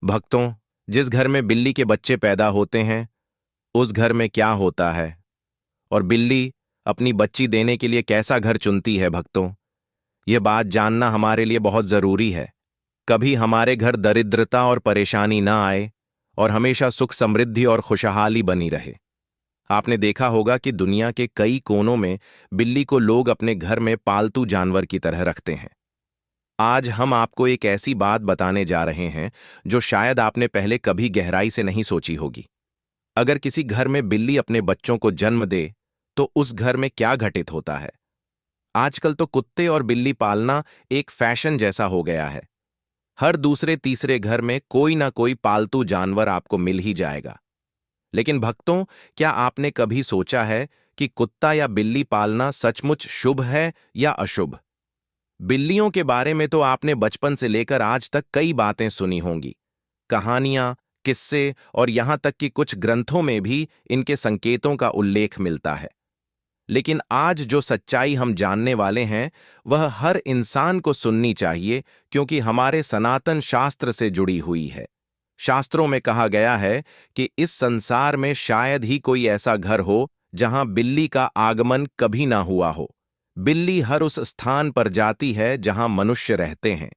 भक्तों, जिस घर में बिल्ली के बच्चे पैदा होते हैं उस घर में क्या होता है और बिल्ली अपनी बच्ची देने के लिए कैसा घर चुनती है भक्तों, यह बात जानना हमारे लिए बहुत जरूरी है। कभी हमारे घर दरिद्रता और परेशानी ना आए और हमेशा सुख समृद्धि और खुशहाली बनी रहे। आपने देखा होगा कि दुनिया के कई कोनों में बिल्ली को लोग अपने घर में पालतू जानवर की तरह रखते हैं। आज हम आपको एक ऐसी बात बताने जा रहे हैं जो शायद आपने पहले कभी गहराई से नहीं सोची होगी। अगर किसी घर में बिल्ली अपने बच्चों को जन्म दे तो उस घर में क्या घटित होता है। आजकल तो कुत्ते और बिल्ली पालना एक फैशन जैसा हो गया है। हर दूसरे तीसरे घर में कोई ना कोई पालतू जानवर आपको मिल ही जाएगा। लेकिन भक्तों, क्या आपने कभी सोचा है कि कुत्ता या बिल्ली पालना सचमुच शुभ है या अशुभ? बिल्लियों के बारे में तो आपने बचपन से लेकर आज तक कई बातें सुनी होंगी। कहानियां, किस्से और यहां तक कि कुछ ग्रंथों में भी इनके संकेतों का उल्लेख मिलता है। लेकिन आज जो सच्चाई हम जानने वाले हैं वह हर इंसान को सुननी चाहिए, क्योंकि हमारे सनातन शास्त्र से जुड़ी हुई है। शास्त्रों में कहा गया है कि इस संसार में शायद ही कोई ऐसा घर हो जहां बिल्ली का आगमन कभी ना हुआ हो। बिल्ली हर उस स्थान पर जाती है जहां मनुष्य रहते हैं।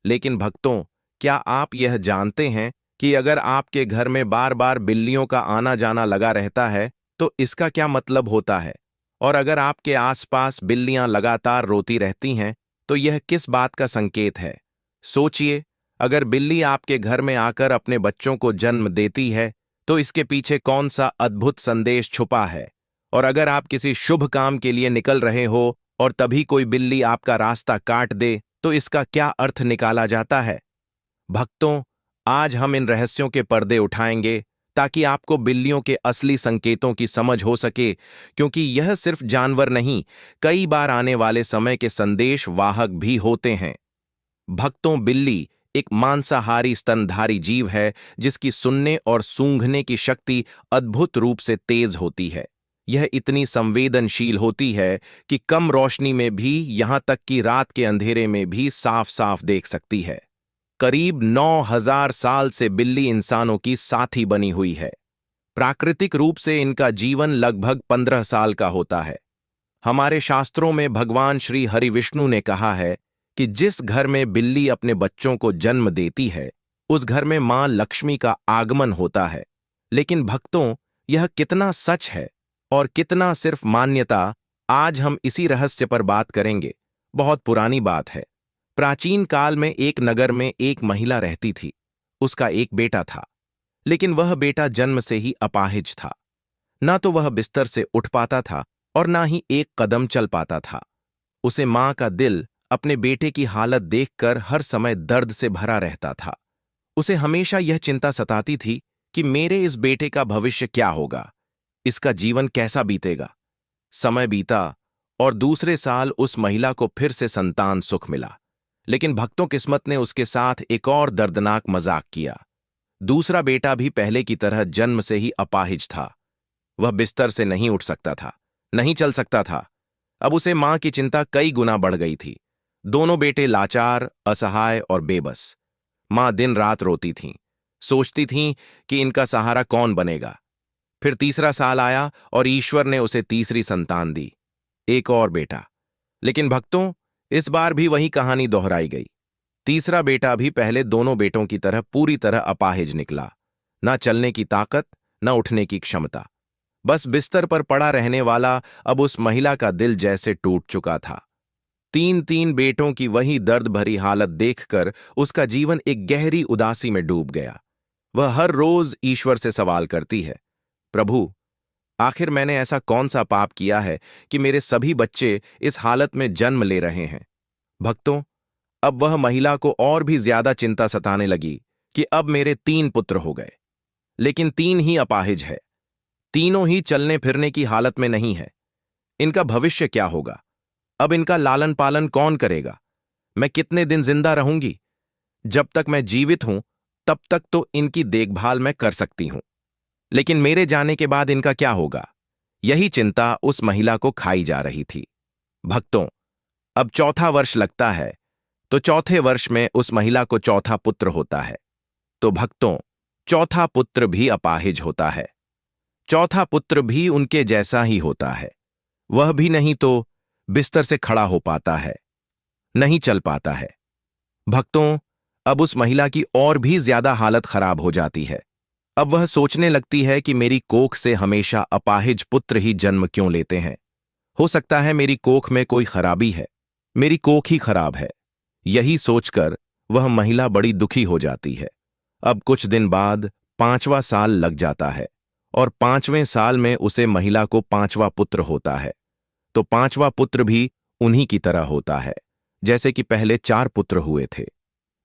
लेकिन भक्तों, क्या आप यह जानते हैं कि अगर आपके घर में बार बार बिल्लियों का आना जाना लगा रहता है तो इसका क्या मतलब होता है? और अगर आपके आसपास बिल्लियां लगातार रोती रहती हैं तो यह किस बात का संकेत है? सोचिए, अगर बिल्ली आपके घर में आकर अपने बच्चों को जन्म देती है तो इसके पीछे कौन सा अद्भुत संदेश छुपा है? और अगर आप किसी शुभ काम के लिए निकल रहे हो और तभी कोई बिल्ली आपका रास्ता काट दे तो इसका क्या अर्थ निकाला जाता है? भक्तों, आज हम इन रहस्यों के पर्दे उठाएंगे ताकि आपको बिल्लियों के असली संकेतों की समझ हो सके, क्योंकि यह सिर्फ जानवर नहीं, कई बार आने वाले समय के संदेश वाहक भी होते हैं। भक्तों, बिल्ली एक मांसाहारी स्तनधारी जीव है जिसकी सुनने और सूंघने की शक्ति अद्भुत रूप से तेज होती है। यह इतनी संवेदनशील होती है कि कम रोशनी में भी, यहां तक कि रात के अंधेरे में भी साफ साफ देख सकती है। करीब 9,000 साल से बिल्ली इंसानों की साथी बनी हुई है। प्राकृतिक रूप से इनका जीवन लगभग 15 साल का होता है। हमारे शास्त्रों में भगवान श्री हरि विष्णु ने कहा है कि जिस घर में बिल्ली अपने बच्चों को जन्म देती है उस घर में मां लक्ष्मी का आगमन होता है। लेकिन भक्तों, यह कितना सच है और कितना सिर्फ मान्यता, आज हम इसी रहस्य पर बात करेंगे। बहुत पुरानी बात है। प्राचीन काल में एक नगर में एक महिला रहती थी। उसका एक बेटा था, लेकिन वह बेटा जन्म से ही अपाहिज था। ना तो वह बिस्तर से उठ पाता था और ना ही एक कदम चल पाता था। उसे मां का दिल अपने बेटे की हालत देखकर हर समय दर्द से भरा रहता था। उसे हमेशा यह चिंता सताती थी कि मेरे इस बेटे का भविष्य क्या होगा, इसका जीवन कैसा बीतेगा। समय बीता और दूसरे साल उस महिला को फिर से संतान सुख मिला। लेकिन भक्तों, किस्मत ने उसके साथ एक और दर्दनाक मजाक किया। दूसरा बेटा भी पहले की तरह जन्म से ही अपाहिज था। वह बिस्तर से नहीं उठ सकता था, नहीं चल सकता था। अब उसे मां की चिंता कई गुना बढ़ गई थी। दोनों बेटे लाचार, असहाय और बेबस। मां दिन रात रोती थीं, सोचती थीं कि इनका सहारा कौन बनेगा। फिर तीसरा साल आया और ईश्वर ने उसे तीसरी संतान दी, एक और बेटा। लेकिन भक्तों, इस बार भी वही कहानी दोहराई गई। तीसरा बेटा भी पहले दोनों बेटों की तरह पूरी तरह अपाहिज निकला। ना चलने की ताकत, ना उठने की क्षमता। बस बिस्तर पर पड़ा रहने वाला अब उस महिला का दिल जैसे टूट चुका था। तीन तीन बेटों की वही दर्द भरी हालत देखकर उसका जीवन एक गहरी उदासी में डूब गया। वह हर रोज ईश्वर से सवाल करती है, प्रभु, आखिर मैंने ऐसा कौन सा पाप किया है कि मेरे सभी बच्चे इस हालत में जन्म ले रहे हैं? भक्तों, अब वह महिला को और भी ज्यादा चिंता सताने लगी कि अब मेरे 3 पुत्र हो गए, लेकिन 3 ही अपाहिज है। तीनों ही चलने फिरने की हालत में नहीं है। इनका भविष्य क्या होगा? अब इनका लालन पालन कौन करेगा? मैं कितने दिन जिंदा रहूंगी? जब तक मैं जीवित हूं तब तक तो इनकी देखभाल मैं कर सकती हूं, लेकिन मेरे जाने के बाद इनका क्या होगा? यही चिंता उस महिला को खाई जा रही थी। भक्तों, अब चौथा वर्ष लगता है तो चौथे वर्ष में उस महिला को चौथा पुत्र होता है। तो भक्तों, चौथा पुत्र भी अपाहिज होता है। चौथा पुत्र भी उनके जैसा ही होता है। वह भी नहीं तो बिस्तर से खड़ा हो पाता है, नहीं चल पाता है। भक्तों, अब उस महिला की और भी ज्यादा हालत खराब हो जाती है। अब वह सोचने लगती है कि मेरी कोख से हमेशा अपाहिज पुत्र ही जन्म क्यों लेते हैं। हो सकता है मेरी कोख में कोई खराबी है, मेरी कोख ही खराब है। यही सोचकर वह महिला बड़ी दुखी हो जाती है। अब कुछ दिन बाद 5वां साल लग जाता है और 5वें साल में उसे महिला को 5वां पुत्र होता है। तो 5वां पुत्र भी उन्हीं की तरह होता है जैसे कि पहले 4 पुत्र हुए थे।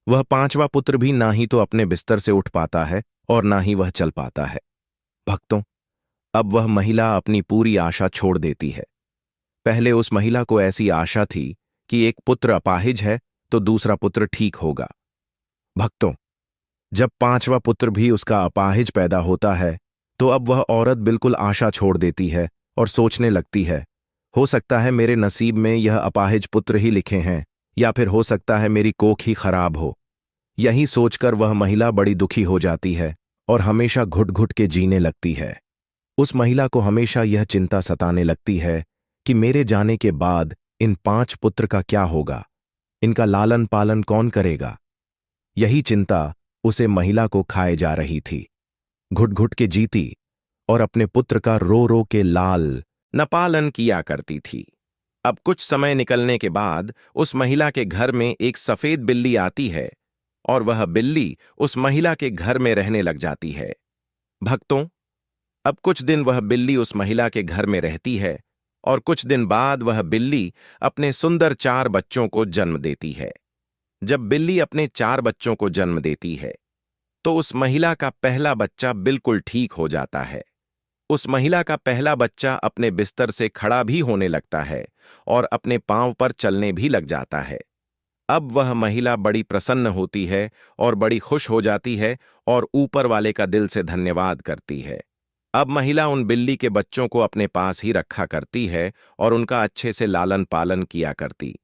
वह 5वां पुत्र भी ना ही तो अपने बिस्तर से उठ पाता है और ना ही वह चल पाता है। भक्तों, अब वह महिला अपनी पूरी आशा छोड़ देती है। पहले उस महिला को ऐसी आशा थी कि एक पुत्र अपाहिज है तो दूसरा पुत्र ठीक होगा। भक्तों, जब 5वां पुत्र भी उसका अपाहिज पैदा होता है तो अब वह औरत बिल्कुल आशा छोड़ देती है और सोचने लगती है, हो सकता है मेरे नसीब में यह अपाहिज पुत्र ही लिखे हैं, या फिर हो सकता है मेरी कोख ही खराब हो। यही सोचकर वह महिला बड़ी दुखी हो जाती है और हमेशा घुट घुट के जीने लगती है। उस महिला को हमेशा यह चिंता सताने लगती है कि मेरे जाने के बाद इन 5 पुत्र का क्या होगा, इनका लालन पालन कौन करेगा। यही चिंता उसे महिला को खाए जा रही थी। घुट घुट के जीती और अपने पुत्र का रो रो के लाल न पालन किया करती थी। अब कुछ समय निकलने के बाद उस महिला के घर में एक सफेद बिल्ली आती है और वह बिल्ली उस महिला के घर में रहने लग जाती है। भक्तों, अब कुछ दिन वह बिल्ली उस महिला के घर में रहती है और कुछ दिन बाद वह बिल्ली अपने सुंदर 4 बच्चों को जन्म देती है। जब बिल्ली अपने 4 बच्चों को जन्म देती है तो उस महिला का पहला बच्चा बिल्कुल ठीक हो जाता है। उस महिला का पहला बच्चा अपने बिस्तर से खड़ा भी होने लगता है और अपने पांव पर चलने भी लग जाता है। अब वह महिला बड़ी प्रसन्न होती है और बड़ी खुश हो जाती है और ऊपर वाले का दिल से धन्यवाद करती है। अब महिला उन बिल्ली के बच्चों को अपने पास ही रखा करती है और उनका अच्छे से लालन पालन किया करती।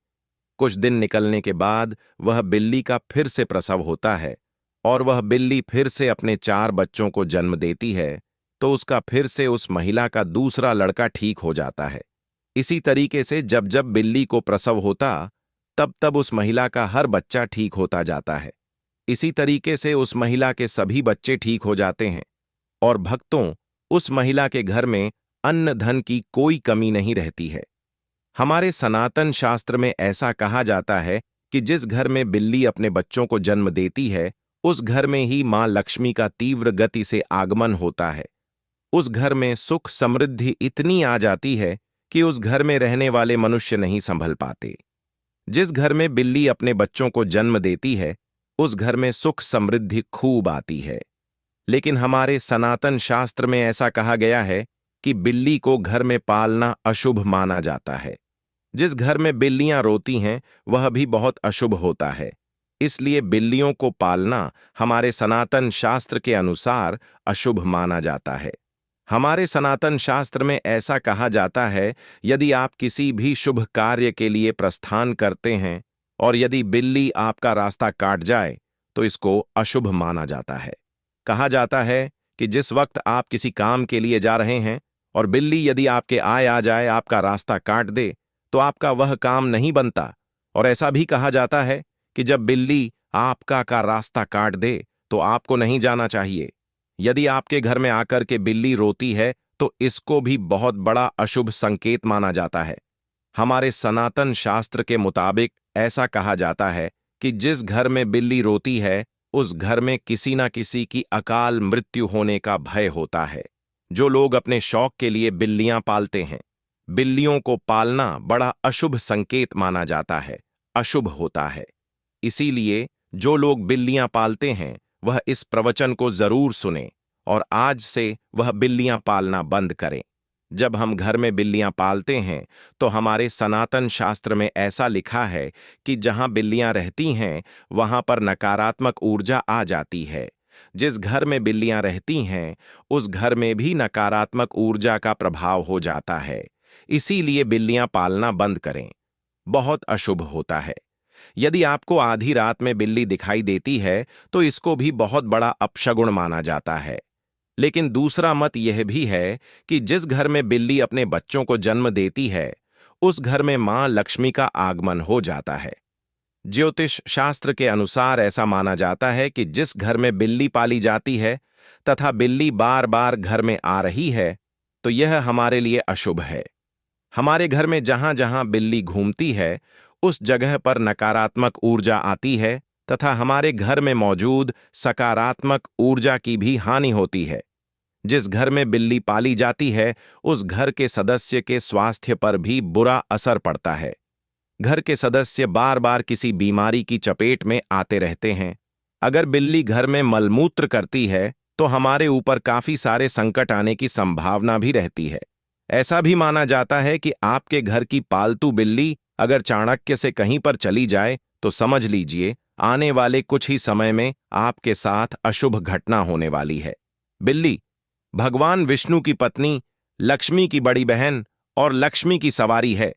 कुछ दिन निकलने के बाद वह बिल्ली का फिर से प्रसव होता है और वह बिल्ली फिर से अपने 4 बच्चों को जन्म देती है तो उसका फिर से उस महिला का दूसरा लड़का ठीक हो जाता है। इसी तरीके से जब जब बिल्ली को प्रसव होता तब तब उस महिला का हर बच्चा ठीक होता जाता है। इसी तरीके से उस महिला के सभी बच्चे ठीक हो जाते हैं और भक्तों, उस महिला के घर में अन्न धन की कोई कमी नहीं रहती है। हमारे सनातन शास्त्र में ऐसा कहा जाता है कि जिस घर में बिल्ली अपने बच्चों को जन्म देती है उस घर में ही मां लक्ष्मी का तीव्र गति से आगमन होता है। उस घर में सुख समृद्धि इतनी आ जाती है कि उस घर में रहने वाले मनुष्य नहीं संभल पाते। जिस घर में बिल्ली अपने बच्चों को जन्म देती है उस घर में सुख समृद्धि खूब आती है। लेकिन हमारे सनातन शास्त्र में ऐसा कहा गया है कि बिल्ली को घर में पालना अशुभ माना जाता है। जिस घर में बिल्लियां रोती हैं वह भी बहुत अशुभ होता है। इसलिए बिल्लियों को पालना हमारे सनातन शास्त्र के अनुसार अशुभ माना जाता है। हमारे सनातन शास्त्र में ऐसा कहा जाता है, यदि आप किसी भी शुभ कार्य के लिए प्रस्थान करते हैं और यदि बिल्ली आपका रास्ता काट जाए तो इसको अशुभ माना जाता है। कहा जाता है कि जिस वक्त आप किसी काम के लिए जा रहे हैं और बिल्ली यदि आपके आए आ जाए, आपका रास्ता काट दे, तो आपका वह काम नहीं बनता। और ऐसा भी कहा जाता है कि जब बिल्ली आपका का रास्ता काट दे तो आपको नहीं जाना चाहिए। यदि आपके घर में आकर के बिल्ली रोती है तो इसको भी बहुत बड़ा अशुभ संकेत माना जाता है। हमारे सनातन शास्त्र के मुताबिक ऐसा कहा जाता है कि जिस घर में बिल्ली रोती है उस घर में किसी न किसी की अकाल मृत्यु होने का भय होता है। जो लोग अपने शौक के लिए बिल्लियां पालते हैं, बिल्लियों को पालना बड़ा अशुभ संकेत माना जाता है, अशुभ होता है। इसीलिए जो लोग बिल्लियां पालते हैं वह इस प्रवचन को जरूर सुने और आज से वह बिल्लियां पालना बंद करें। जब हम घर में बिल्लियां पालते हैं तो हमारे सनातन शास्त्र में ऐसा लिखा है कि जहां बिल्लियां रहती हैं वहां पर नकारात्मक ऊर्जा आ जाती है। जिस घर में बिल्लियां रहती हैं उस घर में भी नकारात्मक ऊर्जा का प्रभाव हो जाता है। इसीलिए बिल्लियां पालना बंद करें, बहुत अशुभ होता है। यदि आपको आधी रात में बिल्ली दिखाई देती है तो इसको भी बहुत बड़ा अपशगुन माना जाता है। लेकिन दूसरा मत यह भी है कि जिस घर में बिल्ली अपने बच्चों को जन्म देती है उस घर में मां लक्ष्मी का आगमन हो जाता है। ज्योतिष शास्त्र के अनुसार ऐसा माना जाता है कि जिस घर में बिल्ली पाली जाती है तथा बिल्ली बार बार घर में आ रही है तो यह हमारे लिए अशुभ है। हमारे घर में जहां जहां बिल्ली घूमती है उस जगह पर नकारात्मक ऊर्जा आती है तथा हमारे घर में मौजूद सकारात्मक ऊर्जा की भी हानि होती है। जिस घर में बिल्ली पाली जाती है उस घर के सदस्य के स्वास्थ्य पर भी बुरा असर पड़ता है। घर के सदस्य बार बार किसी बीमारी की चपेट में आते रहते हैं। अगर बिल्ली घर में मलमूत्र करती है तो हमारे ऊपर काफी सारे संकट आने की संभावना भी रहती है। ऐसा भी माना जाता है कि आपके घर की पालतू बिल्ली अगर चाणक्य से कहीं पर चली जाए तो समझ लीजिए आने वाले कुछ ही समय में आपके साथ अशुभ घटना होने वाली है। बिल्ली भगवान विष्णु की पत्नी, लक्ष्मी की बड़ी बहन और लक्ष्मी की सवारी है।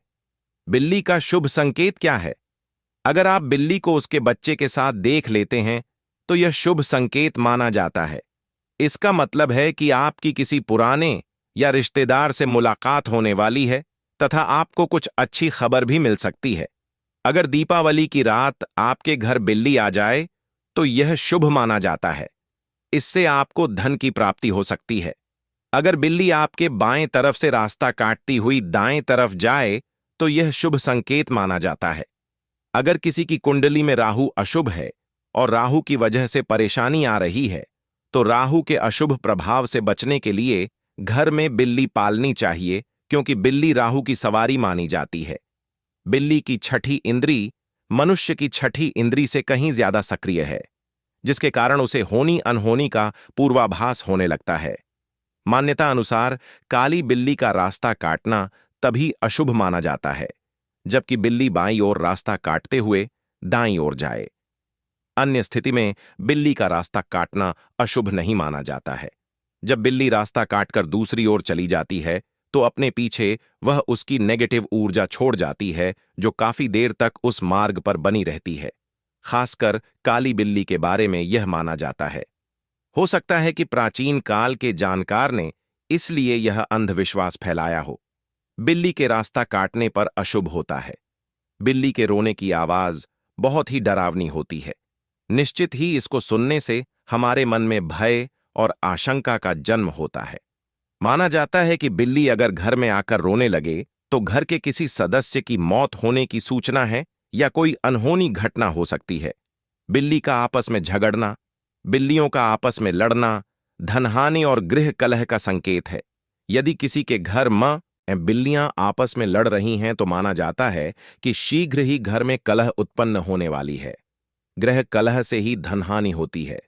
बिल्ली का शुभ संकेत क्या है? अगर आप बिल्ली को उसके बच्चे के साथ देख लेते हैं तो यह शुभ संकेत माना जाता है। इसका मतलब है कि आपकी किसी पुराने या रिश्तेदार से मुलाकात होने वाली है तथा आपको कुछ अच्छी खबर भी मिल सकती है। अगर दीपावली की रात आपके घर बिल्ली आ जाए तो यह शुभ माना जाता है। इससे आपको धन की प्राप्ति हो सकती है। अगर बिल्ली आपके बाएं तरफ से रास्ता काटती हुई दाएं तरफ जाए तो यह शुभ संकेत माना जाता है। अगर किसी की कुंडली में राहु अशुभ है और राहु की वजह से परेशानी आ रही है तो राहु के अशुभ प्रभाव से बचने के लिए घर में बिल्ली पालनी चाहिए, क्योंकि बिल्ली राहु की सवारी मानी जाती है। बिल्ली की छठी इंद्री मनुष्य की छठी इंद्री से कहीं ज्यादा सक्रिय है, जिसके कारण उसे होनी अनहोनी का पूर्वाभास होने लगता है। मान्यता अनुसार काली बिल्ली का रास्ता काटना तभी अशुभ माना जाता है जबकि बिल्ली बाईं ओर रास्ता काटते हुए दाईं ओर जाए। अन्य स्थिति में बिल्ली का रास्ता काटना अशुभ नहीं माना जाता है। जब बिल्ली रास्ता काटकर दूसरी ओर चली जाती है तो अपने पीछे वह उसकी नेगेटिव ऊर्जा छोड़ जाती है जो काफी देर तक उस मार्ग पर बनी रहती है। खासकर काली बिल्ली के बारे में यह माना जाता है। हो सकता है कि प्राचीन काल के जानकार ने इसलिए यह अंधविश्वास फैलाया हो। बिल्ली के रास्ता काटने पर अशुभ होता है। बिल्ली के रोने की आवाज बहुत ही डरावनी होती है। निश्चित ही इसको सुनने से हमारे मन में भय और आशंका का जन्म होता है। माना जाता है कि बिल्ली अगर घर में आकर रोने लगे तो घर के किसी सदस्य की मौत होने की सूचना है या कोई अनहोनी घटना हो सकती है। बिल्ली का आपस में झगड़ना, बिल्लियों का आपस में लड़ना धनहानि और गृह कलह का संकेत है। यदि किसी के घर मां बिल्लियां आपस में लड़ रही हैं तो माना जाता है कि शीघ्र ही घर में कलह उत्पन्न होने वाली है। गृह कलह से ही धनहानि होती है।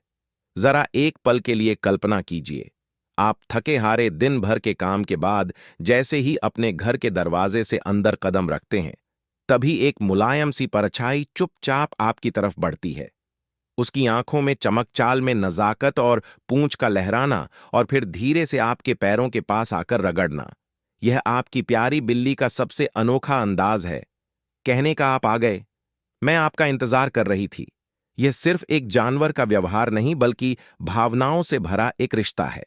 जरा एक पल के लिए कल्पना कीजिए, आप थके हारे दिन भर के काम के बाद जैसे ही अपने घर के दरवाजे से अंदर कदम रखते हैं तभी एक मुलायम सी परछाई चुपचाप आपकी तरफ बढ़ती है। उसकी आंखों में चमक, चाल में नजाकत और पूंछ का लहराना और फिर धीरे से आपके पैरों के पास आकर रगड़ना, यह आपकी प्यारी बिल्ली का सबसे अनोखा अंदाज है। कहने का आप आ गए, मैं आपका इंतजार कर रही थी। यह सिर्फ एक जानवर का व्यवहार नहीं बल्कि भावनाओं से भरा एक रिश्ता है।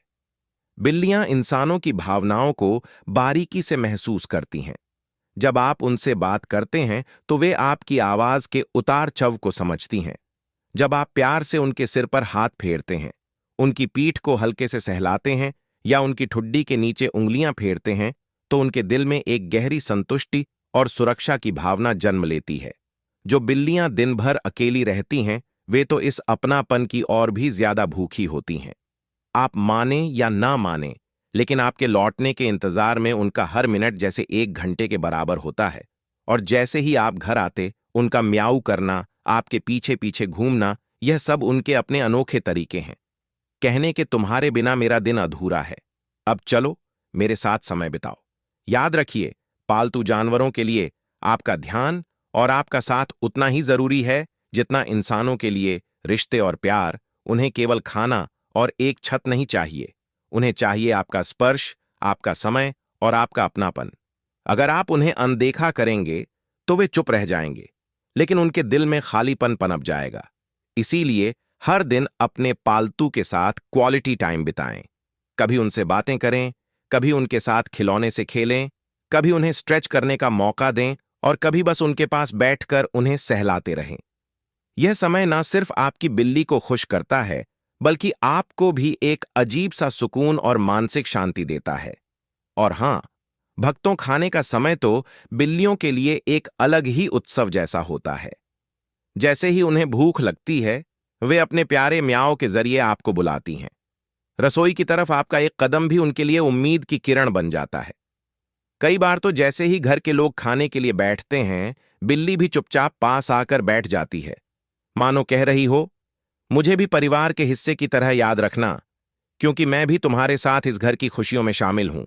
बिल्लियां इंसानों की भावनाओं को बारीकी से महसूस करती हैं। जब आप उनसे बात करते हैं तो वे आपकी आवाज के उतार चढ़ाव को समझती हैं। जब आप प्यार से उनके सिर पर हाथ फेरते हैं, उनकी पीठ को हल्के से सहलाते हैं या उनकी ठुड्डी के नीचे उंगलियां फेरते हैं तो उनके दिल में एक गहरी संतुष्टि और सुरक्षा की भावना जन्म लेती है। जो बिल्लियां दिन भर अकेली रहती हैं वे तो इस अपनापन की और भी ज्यादा भूखी होती हैं। आप माने या ना माने, लेकिन आपके लौटने के इंतजार में उनका हर मिनट जैसे 1 घंटे के बराबर होता है। और जैसे ही आप घर आते उनका म्याऊ करना, आपके पीछे पीछे घूमना, यह सब उनके अपने अनोखे तरीके हैं। कहने के तुम्हारे बिना मेरा दिन अधूरा है, अब चलो मेरे साथ समय बिताओ। याद रखिए, पालतू जानवरों के लिए आपका ध्यान और आपका साथ उतना ही जरूरी है जितना इंसानों के लिए रिश्ते और प्यार। उन्हें केवल खाना और एक छत नहीं चाहिए, उन्हें चाहिए आपका स्पर्श, आपका समय और आपका अपनापन। अगर आप उन्हें अनदेखा करेंगे तो वे चुप रह जाएंगे, लेकिन उनके दिल में खालीपन पनप जाएगा। इसीलिए हर दिन अपने पालतू के साथ क्वालिटी टाइम बिताएं। कभी उनसे बातें करें, कभी उनके साथ खिलौने से खेलें, कभी उन्हें स्ट्रेच करने का मौका दें और कभी बस उनके पास बैठकर उन्हें सहलाते रहें। यह समय ना सिर्फ आपकी बिल्ली को खुश करता है, बल्कि आपको भी एक अजीब सा सुकून और मानसिक शांति देता है। और हां, भक्तों, खाने का समय तो बिल्लियों के लिए एक अलग ही उत्सव जैसा होता है। जैसे ही उन्हें भूख लगती है, वे अपने प्यारे म्याओं के जरिए आपको बुलाती हैं। रसोई की तरफ आपका एक कदम भी उनके लिए उम्मीद की किरण बन जाता है। कई बार तो जैसे ही घर के लोग खाने के लिए बैठते हैं, बिल्ली भी चुपचाप पास आकर बैठ जाती है, मानो कह रही हो, मुझे भी परिवार के हिस्से की तरह याद रखना, क्योंकि मैं भी तुम्हारे साथ इस घर की खुशियों में शामिल हूं।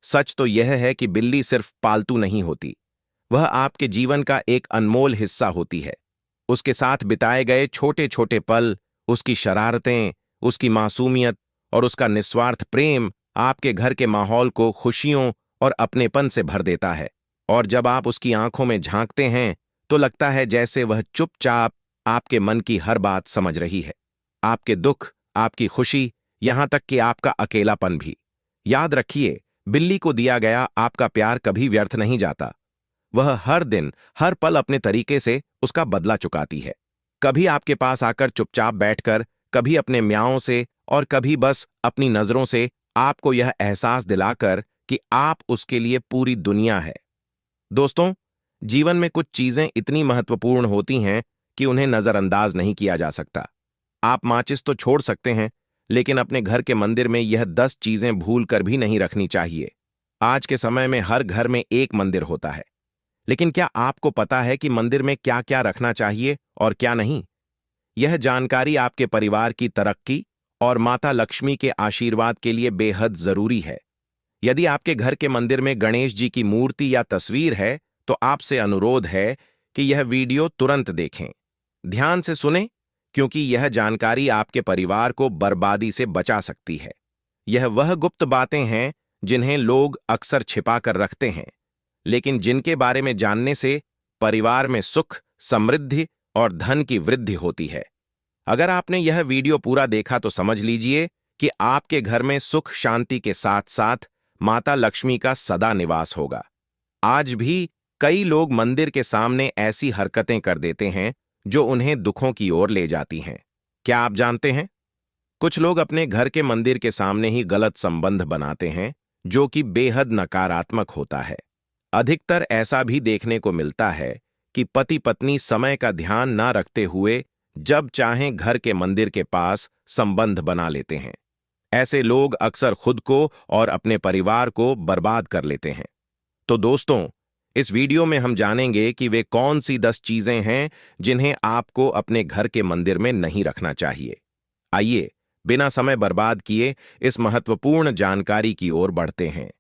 सच तो यह है कि बिल्ली सिर्फ पालतू नहीं होती, वह आपके जीवन का एक अनमोल हिस्सा होती है। उसके साथ बिताए गए छोटे छोटे पल, उसकी शरारतें, उसकी मासूमियत और उसका निस्वार्थ प्रेम आपके घर के माहौल को खुशियों और अपनेपन से भर देता है। और जब आप उसकी आंखों में झांकते हैं, तो लगता है जैसे वह चुपचाप आपके मन की हर बात समझ रही है, आपके दुख, आपकी खुशी, यहां तक कि आपका अकेलापन भी। याद रखिए, बिल्ली को दिया गया आपका प्यार कभी व्यर्थ नहीं जाता। वह हर दिन, हर पल अपने तरीके से उसका बदला चुकाती है। कभी आपके पास आकर चुपचाप बैठकर, कभी अपने म्याओं से और कभी बस अपनी नजरों से आपको यह एहसास दिलाकर कि आप उसके लिए पूरी दुनिया है। दोस्तों, जीवन में कुछ चीजें इतनी महत्वपूर्ण होती हैं कि उन्हें नजरअंदाज नहीं किया जा सकता। आप माचिस तो छोड़ सकते हैं, लेकिन अपने घर के मंदिर में यह 10 चीजें भूल कर भी नहीं रखनी चाहिए। आज के समय में हर घर में एक मंदिर होता है, लेकिन क्या आपको पता है कि मंदिर में क्या क्या रखना चाहिए और क्या नहीं? यह जानकारी आपके परिवार की तरक्की और माता लक्ष्मी के आशीर्वाद के लिए बेहद जरूरी है। यदि आपके घर के मंदिर में गणेश जी की मूर्ति या तस्वीर है, तो आपसे अनुरोध है कि यह वीडियो तुरंत देखें। ध्यान से सुनें, क्योंकि यह जानकारी आपके परिवार को बर्बादी से बचा सकती है। यह वह गुप्त बातें हैं जिन्हें लोग अक्सर छिपा कर रखते हैं, लेकिन जिनके बारे में जानने से परिवार में सुख, समृद्धि और धन की वृद्धि होती है। अगर आपने यह वीडियो पूरा देखा तो समझ लीजिए कि आपके घर में सुख शांति के साथ साथ माता लक्ष्मी का सदा निवास होगा। आज भी कई लोग मंदिर के सामने ऐसी हरकतें कर देते हैं जो उन्हें दुखों की ओर ले जाती हैं। क्या आप जानते हैं? कुछ लोग अपने घर के मंदिर के सामने ही गलत संबंध बनाते हैं, जो कि बेहद नकारात्मक होता है। अधिकतर ऐसा भी देखने को मिलता है कि पति पत्नी समय का ध्यान ना रखते हुए जब चाहें घर के मंदिर के पास संबंध बना लेते हैं। ऐसे लोग अक्सर खुद को और अपने परिवार को बर्बाद कर लेते हैं। तो दोस्तों, इस वीडियो में हम जानेंगे कि वे कौन सी 10 चीजें हैं जिन्हें आपको अपने घर के मंदिर में नहीं रखना चाहिए। आइए, बिना समय बर्बाद किए इस महत्वपूर्ण जानकारी की ओर बढ़ते हैं।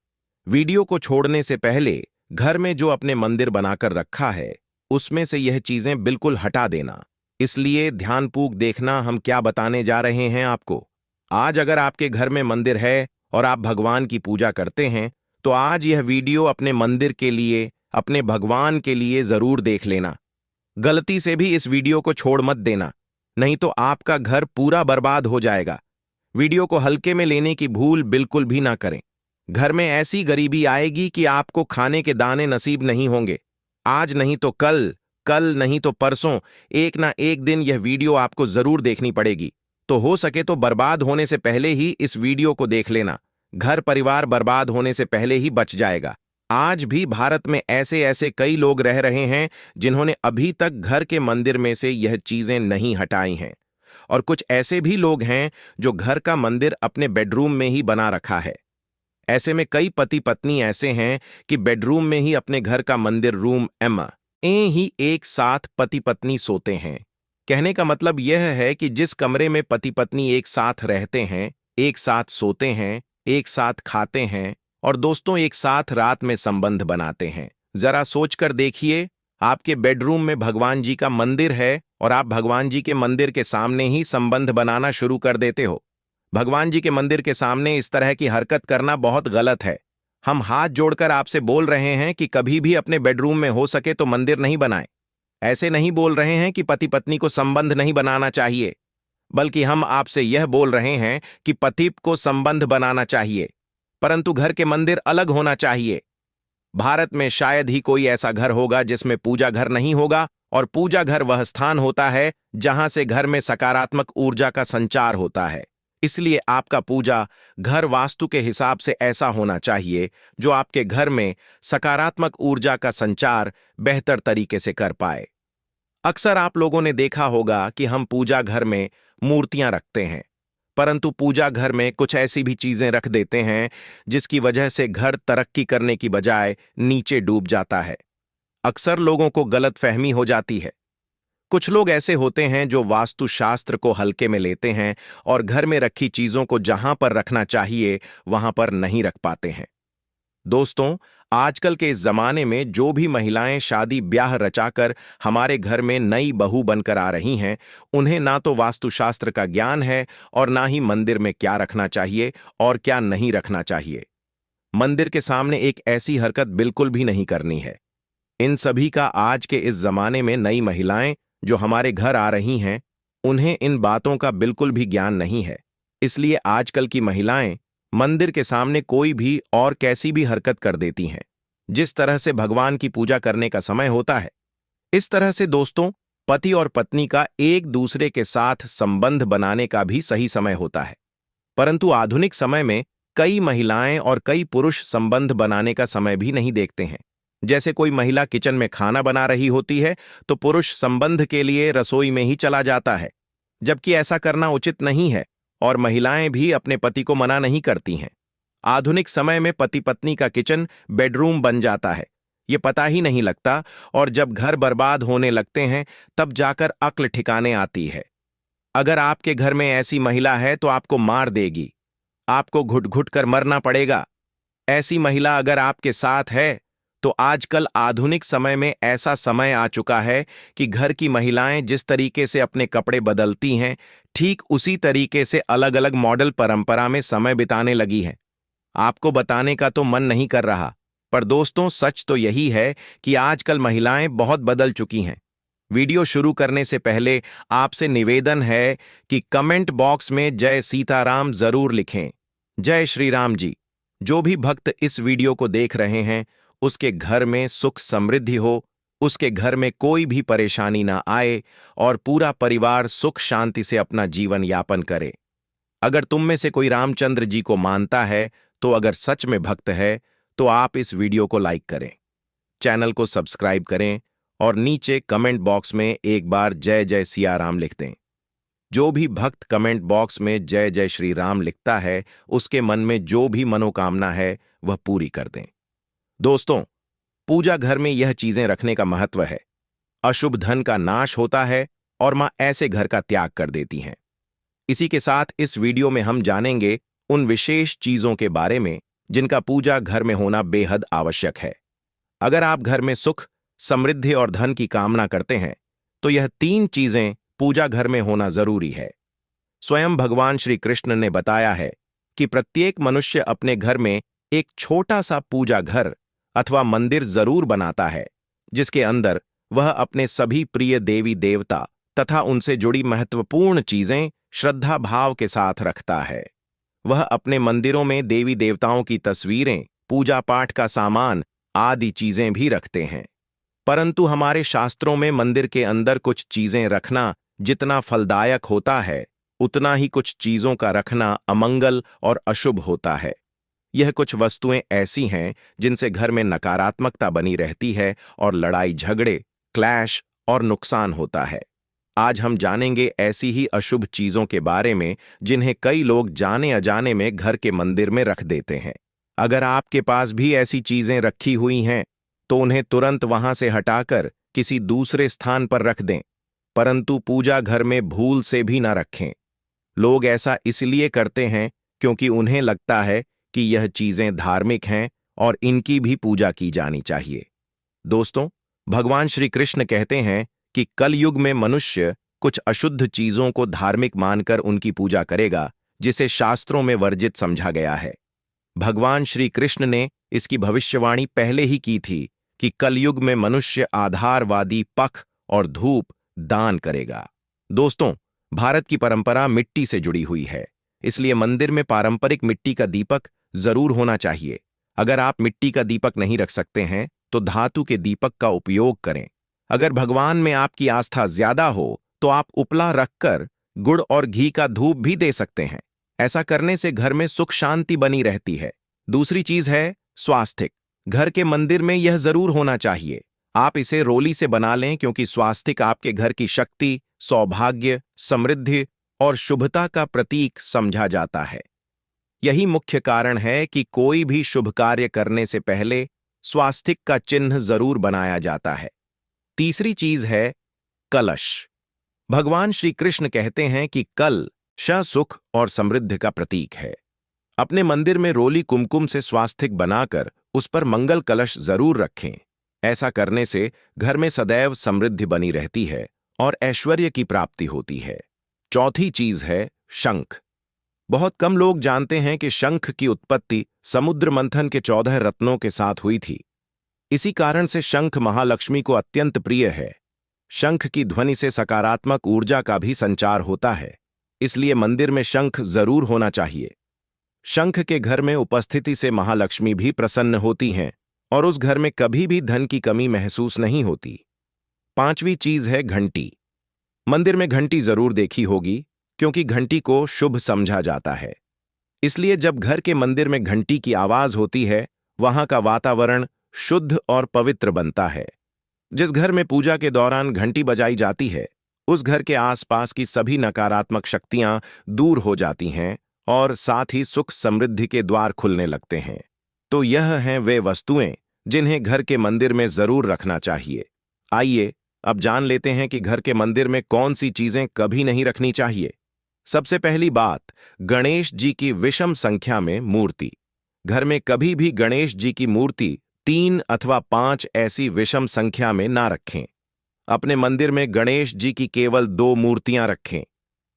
वीडियो को छोड़ने से पहले घर में जो अपने मंदिर बनाकर रखा है, उसमें से यह चीजें बिल्कुल हटा देना। इसलिए ध्यानपूर्वक देखना हम क्या बताने जा रहे हैं आपको। आज अगर आपके घर में मंदिर है और आप भगवान की पूजा करते हैं, तो आज यह वीडियो अपने मंदिर के लिए, अपने भगवान के लिए जरूर देख लेना। गलती से भी इस वीडियो को छोड़ मत देना, नहीं तो आपका घर पूरा बर्बाद हो जाएगा। वीडियो को हल्के में लेने की भूल बिल्कुल भी ना करें। घर में ऐसी गरीबी आएगी कि आपको खाने के दाने नसीब नहीं होंगे। आज नहीं तो कल, कल नहीं तो परसों, एक ना एक दिन यह वीडियो आपको जरूर देखनी पड़ेगी। तो हो सके तो बर्बाद होने से पहले ही इस वीडियो को देख लेना। घर परिवार बर्बाद होने से पहले ही बच जाएगा। आज भी भारत में ऐसे ऐसे कई लोग रह रहे हैं जिन्होंने अभी तक घर के मंदिर में से यह चीजें नहीं हटाई हैं, और कुछ ऐसे भी लोग हैं जो घर का मंदिर अपने बेडरूम में ही बना रखा है। ऐसे में कई पति पत्नी ऐसे हैं कि बेडरूम में ही अपने घर का मंदिर रूम ही एक साथ पति पत्नी सोते हैं। कहने का मतलब यह है कि जिस कमरे में पति पत्नी एक साथ रहते हैं, एक साथ सोते हैं, एक साथ खाते हैं और दोस्तों एक साथ रात में संबंध बनाते हैं। जरा सोचकर देखिए, आपके बेडरूम में भगवान जी का मंदिर है और आप भगवान जी के मंदिर के सामने ही संबंध बनाना शुरू कर देते हो। भगवान जी के मंदिर के सामने इस तरह की हरकत करना बहुत गलत है। हम हाथ जोड़कर आपसे बोल रहे हैं कि कभी भी अपने बेडरूम में हो सके तो मंदिर नहीं बनाएं। ऐसे नहीं बोल रहे हैं कि पति पत्नी को संबंध नहीं बनाना चाहिए, बल्कि हम आपसे यह बोल रहे हैं कि पति को संबंध बनाना चाहिए, परंतु घर के मंदिर अलग होना चाहिए। भारत में शायद ही कोई ऐसा घर होगा जिसमें पूजा घर नहीं होगा, और पूजा घर वह स्थान होता है जहां से घर में सकारात्मक ऊर्जा का संचार होता है। इसलिए आपका पूजा घर वास्तु के हिसाब से ऐसा होना चाहिए जो आपके घर में सकारात्मक ऊर्जा का संचार बेहतर तरीके से कर पाए। अक्सर आप लोगों ने देखा होगा कि हम पूजा घर में मूर्तियां रखते हैं, परंतु पूजा घर में कुछ ऐसी भी चीजें रख देते हैं जिसकी वजह से घर तरक्की करने की बजाय नीचे डूब जाता है। अक्सर लोगों को गलतफहमी हो जाती है। कुछ लोग ऐसे होते हैं जो वास्तुशास्त्र को हल्के में लेते हैं और घर में रखी चीजों को जहां पर रखना चाहिए वहां पर नहीं रख पाते हैं। दोस्तों, आजकल के इस जमाने में जो भी महिलाएं शादी ब्याह रचाकर हमारे घर में नई बहू बनकर आ रही हैं, उन्हें ना तो वास्तुशास्त्र का ज्ञान है और ना ही मंदिर में क्या रखना चाहिए और क्या नहीं रखना चाहिए। मंदिर के सामने एक ऐसी हरकत बिल्कुल भी नहीं करनी है। इन सभी का आज के इस जमाने में नई महिलाएं जो हमारे घर आ रही हैं, उन्हें इन बातों का बिल्कुल भी ज्ञान नहीं है। इसलिए आजकल की महिलाएं मंदिर के सामने कोई भी और कैसी भी हरकत कर देती हैं। जिस तरह से भगवान की पूजा करने का समय होता है, इस तरह से दोस्तों पति और पत्नी का एक दूसरे के साथ संबंध बनाने का भी सही समय होता है। परंतु आधुनिक समय में कई महिलाएं और कई पुरुष संबंध बनाने का समय भी नहीं देखते हैं। जैसे कोई महिला किचन में खाना बना रही होती है तो पुरुष संबंध के लिए रसोई में ही चला जाता है, जबकि ऐसा करना उचित नहीं है और महिलाएं भी अपने पति को मना नहीं करती हैं। आधुनिक समय में पति पत्नी का किचन बेडरूम बन जाता है, ये पता ही नहीं लगता, और जब घर बर्बाद होने लगते हैं तब जाकर अक्ल ठिकाने आती है। अगर आपके घर में ऐसी महिला है तो आपको मार देगी, आपको घुट घुट कर मरना पड़ेगा। ऐसी महिला अगर आपके साथ है तो आजकल आधुनिक समय में ऐसा समय आ चुका है कि घर की महिलाएं जिस तरीके से अपने कपड़े बदलती हैं, ठीक उसी तरीके से अलग अलग मॉडल परंपरा में समय बिताने लगी हैं। आपको बताने का तो मन नहीं कर रहा, पर दोस्तों सच तो यही है कि आजकल महिलाएं बहुत बदल चुकी हैं। वीडियो शुरू करने से पहले आपसे निवेदन है कि कमेंट बॉक्स में जय सीताराम जरूर लिखें। जय श्री राम जी। जो भी भक्त इस वीडियो को देख रहे हैं उसके घर में सुख समृद्धि हो, उसके घर में कोई भी परेशानी ना आए और पूरा परिवार सुख शांति से अपना जीवन यापन करे। अगर तुम में से कोई रामचंद्र जी को मानता है, तो अगर सच में भक्त है तो आप इस वीडियो को लाइक करें, चैनल को सब्सक्राइब करें और नीचे कमेंट बॉक्स में एक बार जय जय सिया राम लिख दें। जो भी भक्त कमेंट बॉक्स में जय जय श्री राम लिखता है उसके मन में जो भी मनोकामना है वह पूरी कर दें। दोस्तों, पूजा घर में यह चीजें रखने का महत्व है। अशुभ धन का नाश होता है और मां ऐसे घर का त्याग कर देती हैं। इसी के साथ इस वीडियो में हम जानेंगे उन विशेष चीजों के बारे में जिनका पूजा घर में होना बेहद आवश्यक है। अगर आप घर में सुख, समृद्धि और धन की कामना करते हैं तो यह 3 चीजें पूजा घर में होना जरूरी है। स्वयं भगवान श्री कृष्ण ने बताया है कि प्रत्येक मनुष्य अपने घर में एक छोटा सा पूजा घर अथवा मंदिर जरूर बनाता है, जिसके अंदर वह अपने सभी प्रिय देवी देवता तथा उनसे जुड़ी महत्वपूर्ण चीजें श्रद्धा भाव के साथ रखता है। वह अपने मंदिरों में देवी देवताओं की तस्वीरें, पूजा पाठ का सामान आदि चीजें भी रखते हैं। परंतु हमारे शास्त्रों में मंदिर के अंदर कुछ चीजें रखना जितना फलदायक होता है, उतना ही कुछ चीजों का रखना अमंगल और अशुभ होता है। यह कुछ वस्तुएं ऐसी हैं जिनसे घर में नकारात्मकता बनी रहती है और लड़ाई झगड़े, क्लैश और नुकसान होता है। आज हम जानेंगे ऐसी ही अशुभ चीजों के बारे में जिन्हें कई लोग जाने अजाने में घर के मंदिर में रख देते हैं। अगर आपके पास भी ऐसी चीजें रखी हुई हैं तो उन्हें तुरंत वहां से हटाकर किसी दूसरे स्थान पर रख दें, परंतु पूजा घर में भूल से भी न रखें। लोग ऐसा इसलिए करते हैं क्योंकि उन्हें लगता है कि यह चीजें धार्मिक हैं और इनकी भी पूजा की जानी चाहिए। दोस्तों, भगवान श्री कृष्ण कहते हैं कि कलयुग में मनुष्य कुछ अशुद्ध चीजों को धार्मिक मानकर उनकी पूजा करेगा, जिसे शास्त्रों में वर्जित समझा गया है। भगवान श्री कृष्ण ने इसकी भविष्यवाणी पहले ही की थी कि कलयुग में मनुष्य आधारवादी पख और धूप दान करेगा। दोस्तों, भारत की परंपरा मिट्टी से जुड़ी हुई है, इसलिए मंदिर में पारंपरिक मिट्टी का दीपक जरूर होना चाहिए। अगर आप मिट्टी का दीपक नहीं रख सकते हैं तो धातु के दीपक का उपयोग करें। अगर भगवान में आपकी आस्था ज्यादा हो तो आप उपला रखकर गुड़ और घी का धूप भी दे सकते हैं। ऐसा करने से घर में सुख शांति बनी रहती है। दूसरी चीज है स्वास्तिक। घर के मंदिर में यह जरूर होना चाहिए। आप इसे रोली से बना लें, क्योंकि स्वास्तिक आपके घर की शक्ति, सौभाग्य, समृद्धि और शुभता का प्रतीक समझा जाता है। यही मुख्य कारण है कि कोई भी शुभ कार्य करने से पहले स्वास्तिक का चिन्ह जरूर बनाया जाता है। तीसरी चीज है कलश। भगवान श्री कृष्ण कहते हैं कि कल सुख और समृद्धि का प्रतीक है। अपने मंदिर में रोली कुमकुम से स्वास्तिक बनाकर उस पर मंगल कलश जरूर रखें। ऐसा करने से घर में सदैव समृद्धि बनी रहती है और ऐश्वर्य की प्राप्ति होती है। चौथी चीज है शंख। बहुत कम लोग जानते हैं कि शंख की उत्पत्ति समुद्र मंथन के 14 रत्नों के साथ हुई थी। इसी कारण से शंख महालक्ष्मी को अत्यंत प्रिय है। शंख की ध्वनि से सकारात्मक ऊर्जा का भी संचार होता है, इसलिए मंदिर में शंख जरूर होना चाहिए। शंख के घर में उपस्थिति से महालक्ष्मी भी प्रसन्न होती हैं और उस घर में कभी भी धन की कमी महसूस नहीं होती। पांचवी चीज है घंटी। मंदिर में घंटी जरूर देखी होगी, क्योंकि घंटी को शुभ समझा जाता है। इसलिए जब घर के मंदिर में घंटी की आवाज होती है, वहां का वातावरण शुद्ध और पवित्र बनता है। जिस घर में पूजा के दौरान घंटी बजाई जाती है, उस घर के आसपास की सभी नकारात्मक शक्तियां दूर हो जाती हैं और साथ ही सुख समृद्धि के द्वार खुलने लगते हैं। तो यह हैं वे वस्तुएं जिन्हें घर के मंदिर में जरूर रखना चाहिए। आइए अब जान लेते हैं कि घर के मंदिर में कौन सी चीजें कभी नहीं रखनी चाहिए। सबसे पहली बात, गणेश जी की विषम संख्या में मूर्ति। घर में कभी भी गणेश जी की मूर्ति 3 अथवा 5 ऐसी विषम संख्या में ना रखें। अपने मंदिर में गणेश जी की केवल 2 मूर्तियां रखें।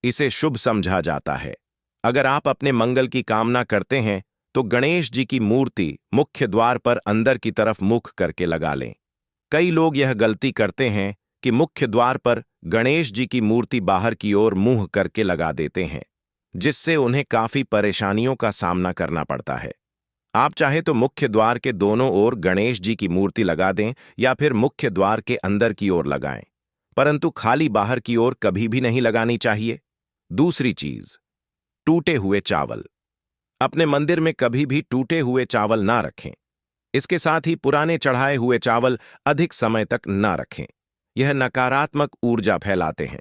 इसे शुभ समझा जाता है। अगर आप अपने मंगल की कामना करते हैं तो गणेश जी की मूर्ति मुख्य द्वार पर अंदर की तरफ मुख करके लगा लें। कई लोग यह गलती करते हैं कि मुख्य द्वार पर गणेश जी की मूर्ति बाहर की ओर मुंह करके लगा देते हैं, जिससे उन्हें काफी परेशानियों का सामना करना पड़ता है। आप चाहे तो मुख्य द्वार के दोनों ओर गणेश जी की मूर्ति लगा दें या फिर मुख्य द्वार के अंदर की ओर लगाएं, परंतु खाली बाहर की ओर कभी भी नहीं लगानी चाहिए। दूसरी चीज, टूटे हुए चावल। अपने मंदिर में कभी भी टूटे हुए चावल ना रखें। इसके साथ ही पुराने चढ़ाए हुए चावल अधिक समय तक ना रखें। यह नकारात्मक ऊर्जा फैलाते हैं।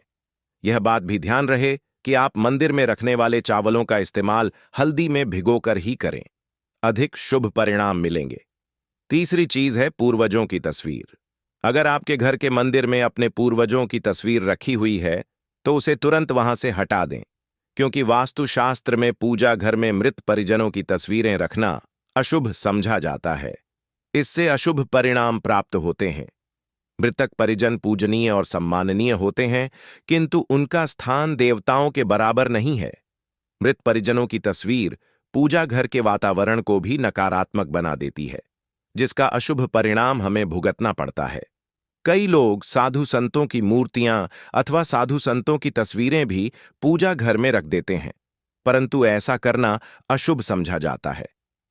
यह बात भी ध्यान रहे कि आप मंदिर में रखने वाले चावलों का इस्तेमाल हल्दी में भिगोकर ही करें। अधिक शुभ परिणाम मिलेंगे। तीसरी चीज है पूर्वजों की तस्वीर। अगर आपके घर के मंदिर में अपने पूर्वजों की तस्वीर रखी हुई है तो उसे तुरंत वहां से हटा दें, क्योंकि वास्तुशास्त्र में पूजा घर में मृत परिजनों की तस्वीरें रखना अशुभ समझा जाता है। इससे अशुभ परिणाम प्राप्त होते हैं। मृतक परिजन पूजनीय और सम्माननीय होते हैं, किंतु उनका स्थान देवताओं के बराबर नहीं है। मृत परिजनों की तस्वीर पूजा घर के वातावरण को भी नकारात्मक बना देती है, जिसका अशुभ परिणाम हमें भुगतना पड़ता है। कई लोग साधु संतों की मूर्तियां अथवा साधु संतों की तस्वीरें भी पूजा घर में रख देते हैं, परंतु ऐसा करना अशुभ समझा जाता है।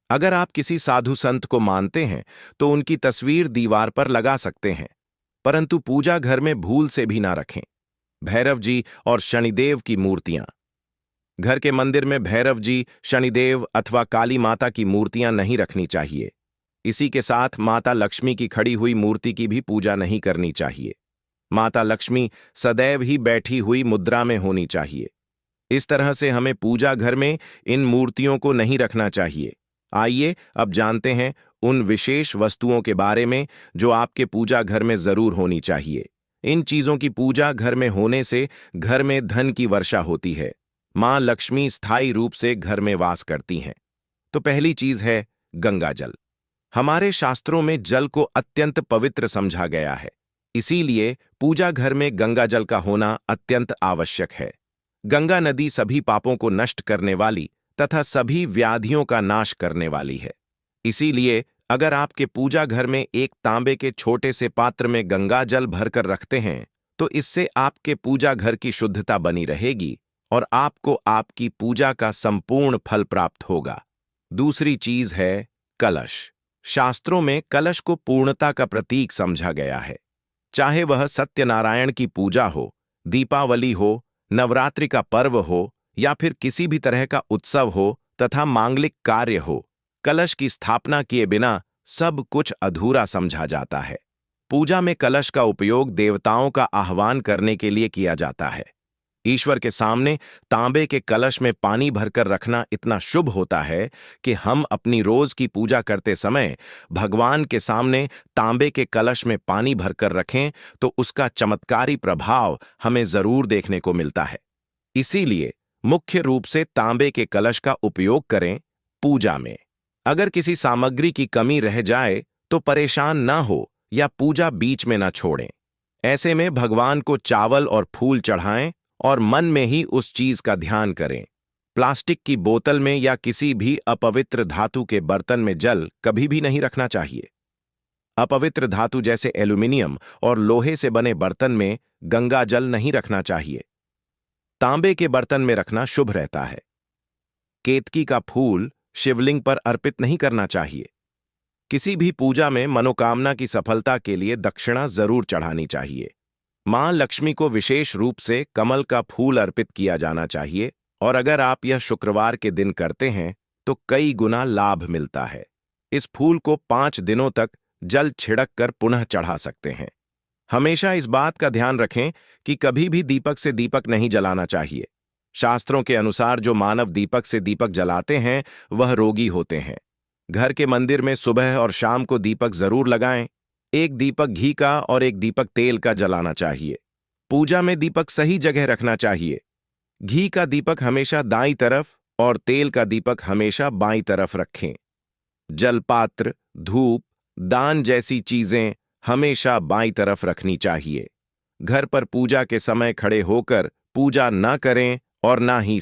अगर आप किसी साधु संत को मानते हैं तो उनकी तस्वीर दीवार पर लगा सकते हैं, परंतु पूजा घर में भूल से भी ना रखें। भैरव जी और शनिदेव की मूर्तियां। घर के मंदिर में भैरव जी, शनिदेव अथवा काली माता की मूर्तियां नहीं रखनी चाहिए। इसी के साथ माता लक्ष्मी की खड़ी हुई मूर्ति की भी पूजा नहीं करनी चाहिए। माता लक्ष्मी सदैव ही बैठी हुई मुद्रा में होनी चाहिए। इस तरह से हमें पूजा घर में इन मूर्तियों को नहीं रखना चाहिए। आइए अब जानते हैं उन विशेष वस्तुओं के बारे में जो आपके पूजा घर में जरूर होनी चाहिए। इन चीजों की पूजा घर में होने से घर में धन की वर्षा होती है। मां लक्ष्मी स्थायी रूप से घर में वास करती हैं। तो पहली चीज है गंगा जल। हमारे शास्त्रों में जल को अत्यंत पवित्र समझा गया है, इसीलिए पूजा घर में गंगा जल का होना अत्यंत आवश्यक है। गंगा नदी सभी पापों को नष्ट करने वाली तथा सभी व्याधियों का नाश करने वाली है। इसीलिए अगर आपके पूजा घर में एक तांबे के छोटे से पात्र में गंगा जल भरकर रखते हैं तो इससे आपके पूजा घर की शुद्धता बनी रहेगी और आपको आपकी पूजा का संपूर्ण फल प्राप्त होगा। दूसरी चीज है कलश। शास्त्रों में कलश को पूर्णता का प्रतीक समझा गया है। चाहे वह सत्यनारायण की पूजा हो, दीपावली हो, नवरात्रि का पर्व हो या फिर किसी भी तरह का उत्सव हो तथा मांगलिक कार्य हो, कलश की स्थापना किए बिना सब कुछ अधूरा समझा जाता है। पूजा में कलश का उपयोग देवताओं का आह्वान करने के लिए किया जाता है। ईश्वर के सामने तांबे के कलश में पानी भरकर रखना इतना शुभ होता है कि हम अपनी रोज की पूजा करते समय भगवान के सामने तांबे के कलश में पानी भरकर रखें तो उसका चमत्कारी प्रभाव हमें जरूर देखने को मिलता है। इसीलिए मुख्य रूप से तांबे के कलश का उपयोग करें पूजा में। अगर किसी सामग्री की कमी रह जाए तो परेशान ना हो या पूजा बीच में ना छोड़ें। ऐसे में भगवान को चावल और फूल चढ़ाएं और मन में ही उस चीज का ध्यान करें। प्लास्टिक की बोतल में या किसी भी अपवित्र धातु के बर्तन में जल कभी भी नहीं रखना चाहिए। अपवित्र धातु जैसे एल्यूमिनियम और लोहे से बने बर्तन में गंगा जल नहीं रखना चाहिए। तांबे के बर्तन में रखना शुभ रहता है। केतकी का फूल शिवलिंग पर अर्पित नहीं करना चाहिए। किसी भी पूजा में मनोकामना की सफलता के लिए दक्षिणा जरूर चढ़ानी चाहिए। मां लक्ष्मी को विशेष रूप से कमल का फूल अर्पित किया जाना चाहिए और अगर आप यह शुक्रवार के दिन करते हैं तो कई गुना लाभ मिलता है। इस फूल को 5 दिनों तक जल छिड़क कर पुनः चढ़ा सकते हैं। हमेशा इस बात का ध्यान रखें कि कभी भी दीपक से दीपक नहीं जलाना चाहिए। शास्त्रों के अनुसार जो मानव दीपक से दीपक जलाते हैं वह रोगी होते हैं। घर के मंदिर में सुबह और शाम को दीपक जरूर लगाएं। एक दीपक घी का और एक दीपक तेल का जलाना चाहिए। पूजा में दीपक सही जगह रखना चाहिए। घी का दीपक हमेशा दाईं तरफ और तेल का दीपक हमेशा बाईं तरफ रखें। जलपात्र, धूप, दान जैसी चीजें हमेशा बाईं तरफ रखनी चाहिए। घर पर पूजा के समय खड़े होकर पूजा न करें और ना ही